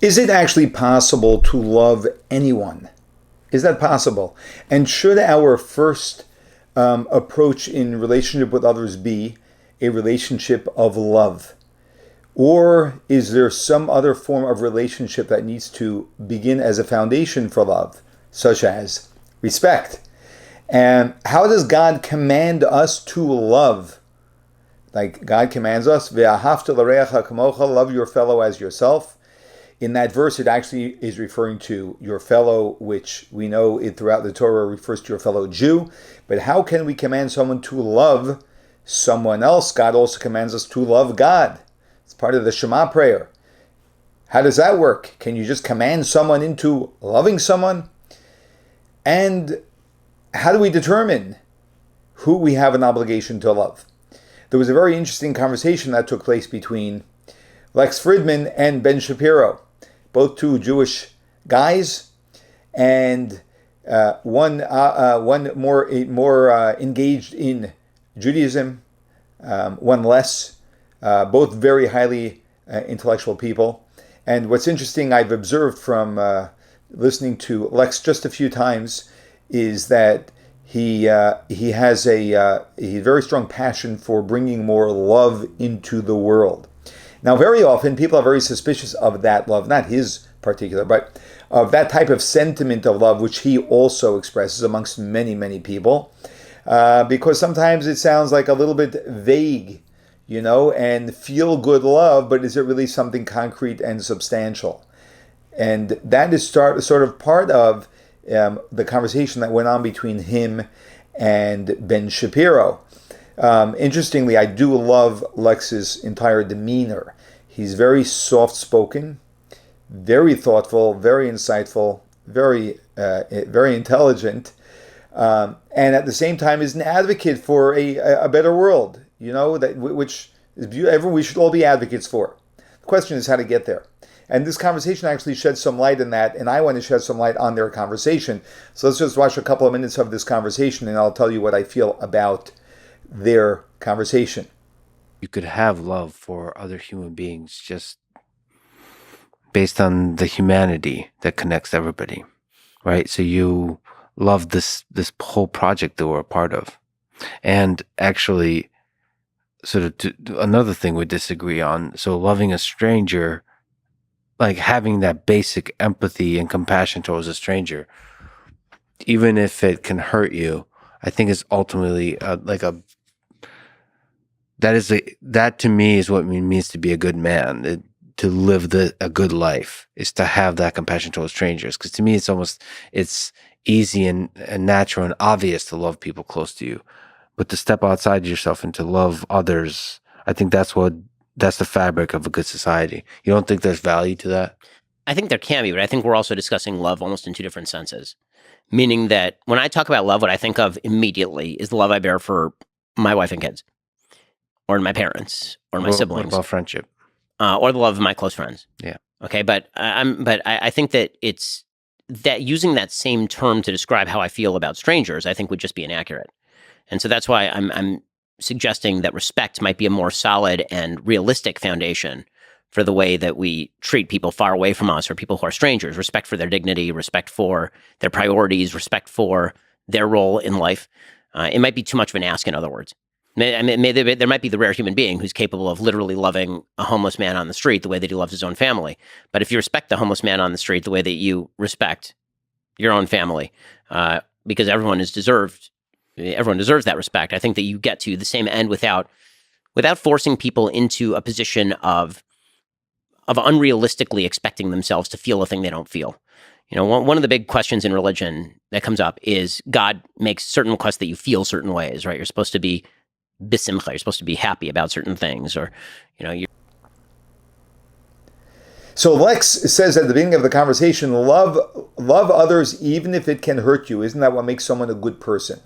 Is it actually possible to love anyone? Is that possible? And should our first approach in relationship with others be a relationship of love? Or is there some other form of relationship that needs to begin as a foundation for love, such as respect? And how does God command us to love? Like God commands us, "Ve'ahavta l'reacha kamocha," love your fellow as yourself. In that verse, it actually is referring to your fellow, which we know it throughout the Torah refers to your fellow Jew. But how can we command someone to love someone else? God also commands us to love God. It's part of the Shema prayer. How does that work? Can you just command someone into loving someone? And how do we determine who we have an obligation to love? There was a very interesting conversation that took place between Lex Friedman and Ben Shapiro, both two Jewish guys, and one more engaged in Judaism, one less. Both very highly intellectual people. And what's interesting, I've observed from listening to Lex just a few times, is that he has a very strong passion for bringing more love into the world. Now, very often people are very suspicious of that love, not his particular, but of that type of sentiment of love, which he also expresses amongst many, many people, because sometimes it sounds like a little bit vague, and feel good love, but is it really something concrete and substantial? And that is sort of part of the conversation that went on between him and Ben Shapiro. Interestingly, I do love Lex's entire demeanor. He's very soft-spoken, very thoughtful, very insightful, very intelligent, and at the same time is an advocate for a better world. Which is beautiful. We should all be advocates for. The question is how to get there. And this conversation actually sheds some light on that, and I want to shed some light on their conversation. So let's just watch a couple of minutes of this conversation, and I'll tell you what I feel about their conversation. You could have love for other human beings just based on the humanity that connects everybody, right? So you love this whole project that we're a part of. And actually, sort of another thing we disagree on. So loving a stranger, like having that basic empathy and compassion towards a stranger, even if it can hurt you, I think is ultimately that to me is what it means to be a good man, to live a good life, is to have that compassion towards strangers. Because to me, it's easy and natural and obvious to love people close to you. But to step outside yourself and to love others, I think that's the fabric of a good society. You don't think there's value to that? I think there can be, but I think we're also discussing love almost in two different senses. Meaning that when I talk about love, what I think of immediately is the love I bear for my wife and kids, or my parents, or my siblings. What about friendship? Or the love of my close friends. Yeah. Okay, but I think that it's that using that same term to describe how I feel about strangers, I think would just be inaccurate. And so that's why I'm suggesting that respect might be a more solid and realistic foundation for the way that we treat people far away from us or people who are strangers. Respect for their dignity, respect for their priorities, respect for their role in life. It might be too much of an ask, in other words. There might be the rare human being who's capable of literally loving a homeless man on the street the way that he loves his own family. But if you respect the homeless man on the street the way that you respect your own family, because everyone deserves that respect, I think that you get to the same end without forcing people into a position of unrealistically expecting themselves to feel a thing they don't feel. One of the big questions in religion that comes up is God makes certain requests that you feel certain ways, right? You're supposed to be bisimcha, you're supposed to be happy about certain things, or, you're... So Lex says at the beginning of the conversation, love others even if it can hurt you. Isn't that what makes someone a good person?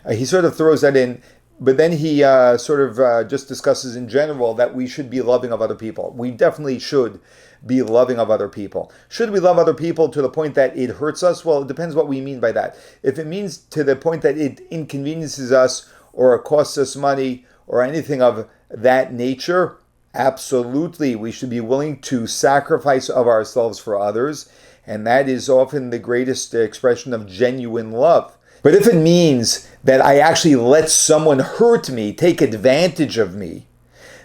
He sort of throws that in, but then he just discusses in general that we should be loving of other people. We definitely should be loving of other people. Should we love other people to the point that it hurts us? Well, it depends what we mean by that. If it means to the point that it inconveniences us or it costs us money or anything of that nature, Absolutely. We should be willing to sacrifice of ourselves for others. And that is often the greatest expression of genuine love. But if it means that I actually let someone hurt me, take advantage of me,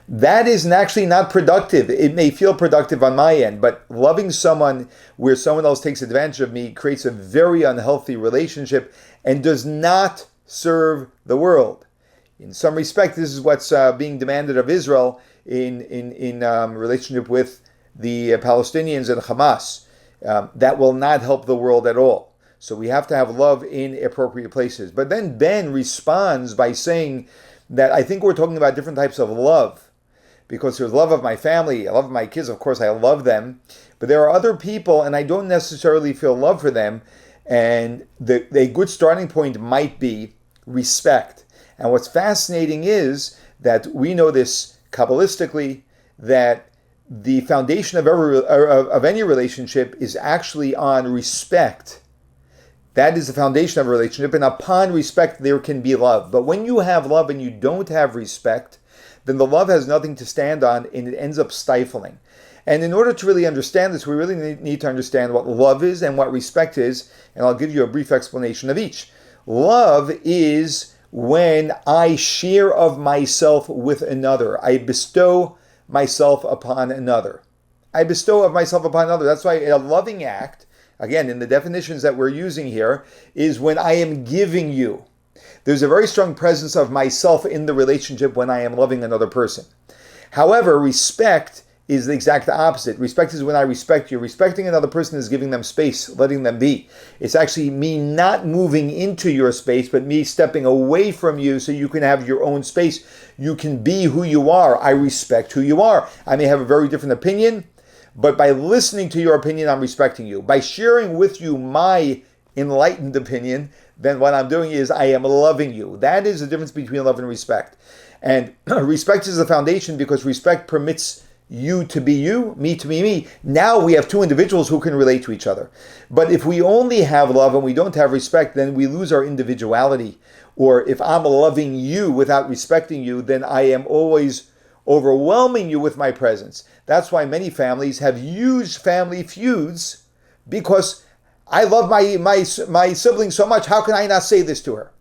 that is actually not productive. It may feel productive on my end, but loving someone where someone else takes advantage of me creates a very unhealthy relationship and does not serve the world. In some respect, this is what's being demanded of Israel in relationship with the Palestinians and Hamas. That will not help the world at all. So we have to have love in appropriate places. But then Ben responds by saying that I think we're talking about different types of love. Because there's love of my family, I love my kids, of course I love them. But there are other people and I don't necessarily feel love for them. And a good starting point might be respect. And what's fascinating is that we know this Kabbalistically, that the foundation of any relationship is actually on respect. That is the foundation of a relationship, and upon respect there can be love. But when you have love and you don't have respect, then the love has nothing to stand on and it ends up stifling. And in order to really understand this, we really need to understand what love is and what respect is, and I'll give you a brief explanation of each. Love is when I share of myself with another. I bestow myself upon another. I bestow of myself upon another. That's why a loving act, again, in the definitions that we're using here, is when I am giving you. There's a very strong presence of myself in the relationship when I am loving another person. However, respect is the exact opposite. Respect is when I respect you. Respecting another person is giving them space, letting them be. It's actually me not moving into your space, but me stepping away from you so you can have your own space. You can be who you are. I respect who you are. I may have a very different opinion, but by listening to your opinion, I'm respecting you. By sharing with you my enlightened opinion, then what I'm doing is I am loving you. That is the difference between love and respect. And respect is the foundation because respect permits you to be you, me to be me. Now we have two individuals who can relate to each other. But if we only have love and we don't have respect, then we lose our individuality. Or if I'm loving you without respecting you, then I am always overwhelming you with my presence. That's why many families have huge family feuds, because I love my sibling so much. How can I not say this to her,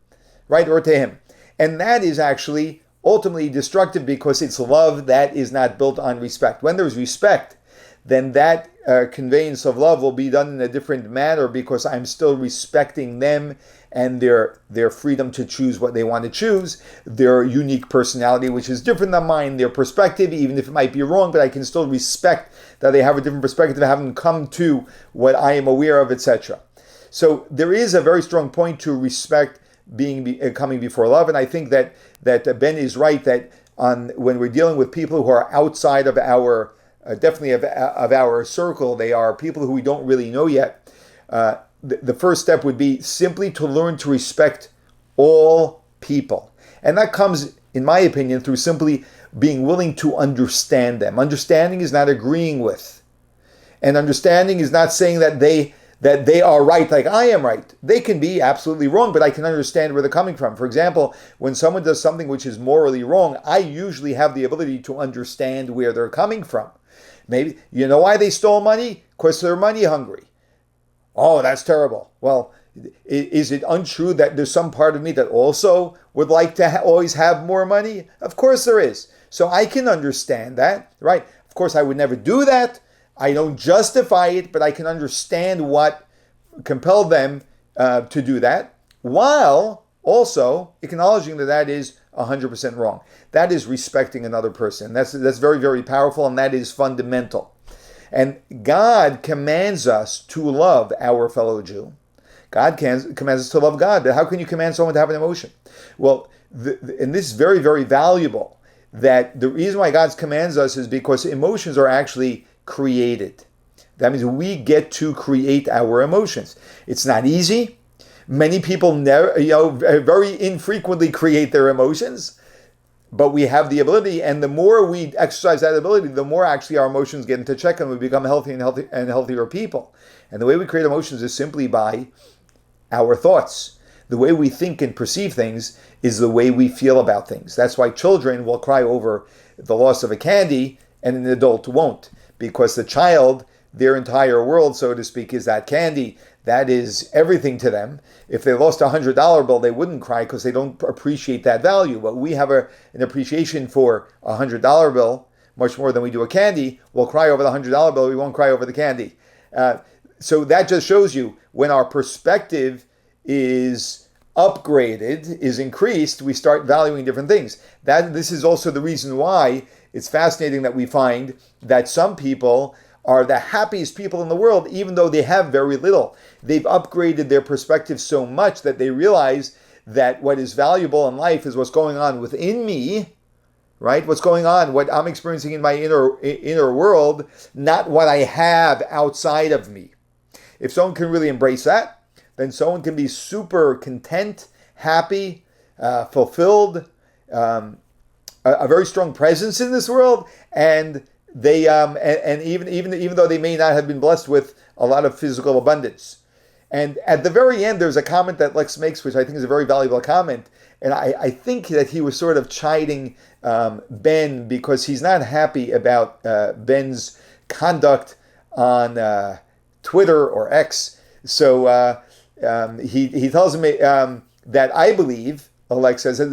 right, or to him? And that is actually ultimately destructive because it's love that is not built on respect. When there's respect, then that conveyance of love will be done in a different manner because I'm still respecting them and their freedom to choose what they want to choose, their unique personality, which is different than mine, their perspective, even if it might be wrong, but I can still respect that they have a different perspective, haven't come to what I am aware of, etc. So there is a very strong point to respect coming before love, and I think that Ben is right that when we're dealing with people who are outside of our definitely of our circle, they are people who we don't really know yet. The first step would be simply to learn to respect all people, and that comes, in my opinion, through simply being willing to understand them. Understanding is not agreeing with, and understanding is not saying that they are right like I am right. They can be absolutely wrong, but I can understand where they're coming from. For example, when someone does something which is morally wrong, I usually have the ability to understand where they're coming from. Maybe, you know why they stole money? Because they're money hungry. Oh, that's terrible. Well, is it untrue that there's some part of me that also would like to always have more money? Of course there is. So I can understand that, right? Of course, I would never do that. I don't justify it, but I can understand what compelled them to do that, while also acknowledging that is 100% wrong. That is respecting another person. That's very, very powerful, and that is fundamental. And God commands us to love our fellow Jew. God commands us to love God, but how can you command someone to have an emotion? Well, and this is very, very valuable, that the reason why God commands us is because emotions are actually created. That means we get to create our emotions. It's not easy. Many people very infrequently create their emotions, but we have the ability, and the more we exercise that ability, the more actually our emotions get into check and we become healthy and healthier people. And the way we create emotions is simply by our thoughts. The way we think and perceive things is the way we feel about things. That's why children will cry over the loss of a candy, and an adult won't, because the child, their entire world, so to speak, is that candy. That is everything to them. If they lost a $100 bill, they wouldn't cry because they don't appreciate that value. But we have an appreciation for a $100 bill much more than we do a candy. We'll cry over the $100 bill. We won't cry over the candy. So that just shows you when our perspective is upgraded, is increased, we start valuing different things. This is also the reason why it's fascinating that we find that some people are the happiest people in the world, even though they have very little. They've upgraded their perspective so much that they realize that what is valuable in life is what's going on within me, right? What's going on, what I'm experiencing in my inner world, not what I have outside of me. If someone can really embrace that, then someone can be super content, happy, fulfilled, a very strong presence in this world, and they and even though they may not have been blessed with a lot of physical abundance. And at the very end, there's a comment that Lex makes, which I think is a very valuable comment. And I think that he was sort of chiding Ben because he's not happy about Ben's conduct on Twitter or X. So he tells me that I believe, Lex says, that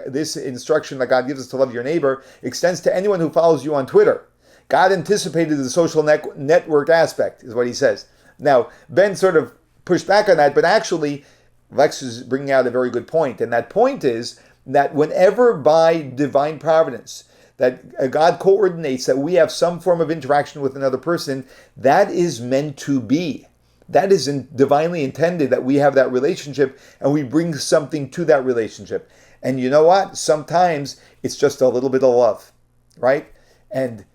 this instruction that God gives us to love your neighbor extends to anyone who follows you on Twitter. God anticipated the social network aspect, is what he says. Now, Ben sort of pushed back on that, but actually, Lex is bringing out a very good point. And that point is that whenever by divine providence, that God coordinates that we have some form of interaction with another person, that is meant to be. That is divinely intended that we have that relationship and we bring something to that relationship. And you know what? Sometimes it's just a little bit of love, right? And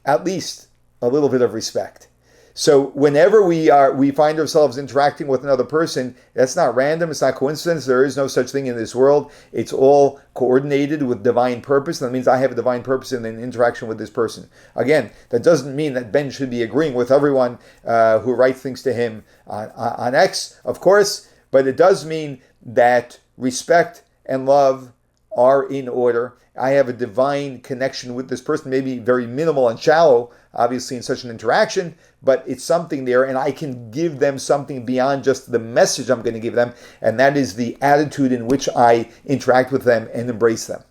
at least a little bit of respect. So whenever we find ourselves interacting with another person, that's not random, it's not coincidence. There is no such thing in this world. It's all coordinated with divine purpose. And that means I have a divine purpose in an interaction with this person. Again, that doesn't mean that Ben should be agreeing with everyone who writes things to him on X, of course, but it does mean that respect and love are in order. I have a divine connection with this person, maybe very minimal and shallow, obviously, in such an interaction, but it's something there, and I can give them something beyond just the message I'm going to give them, and that is the attitude in which I interact with them and embrace them.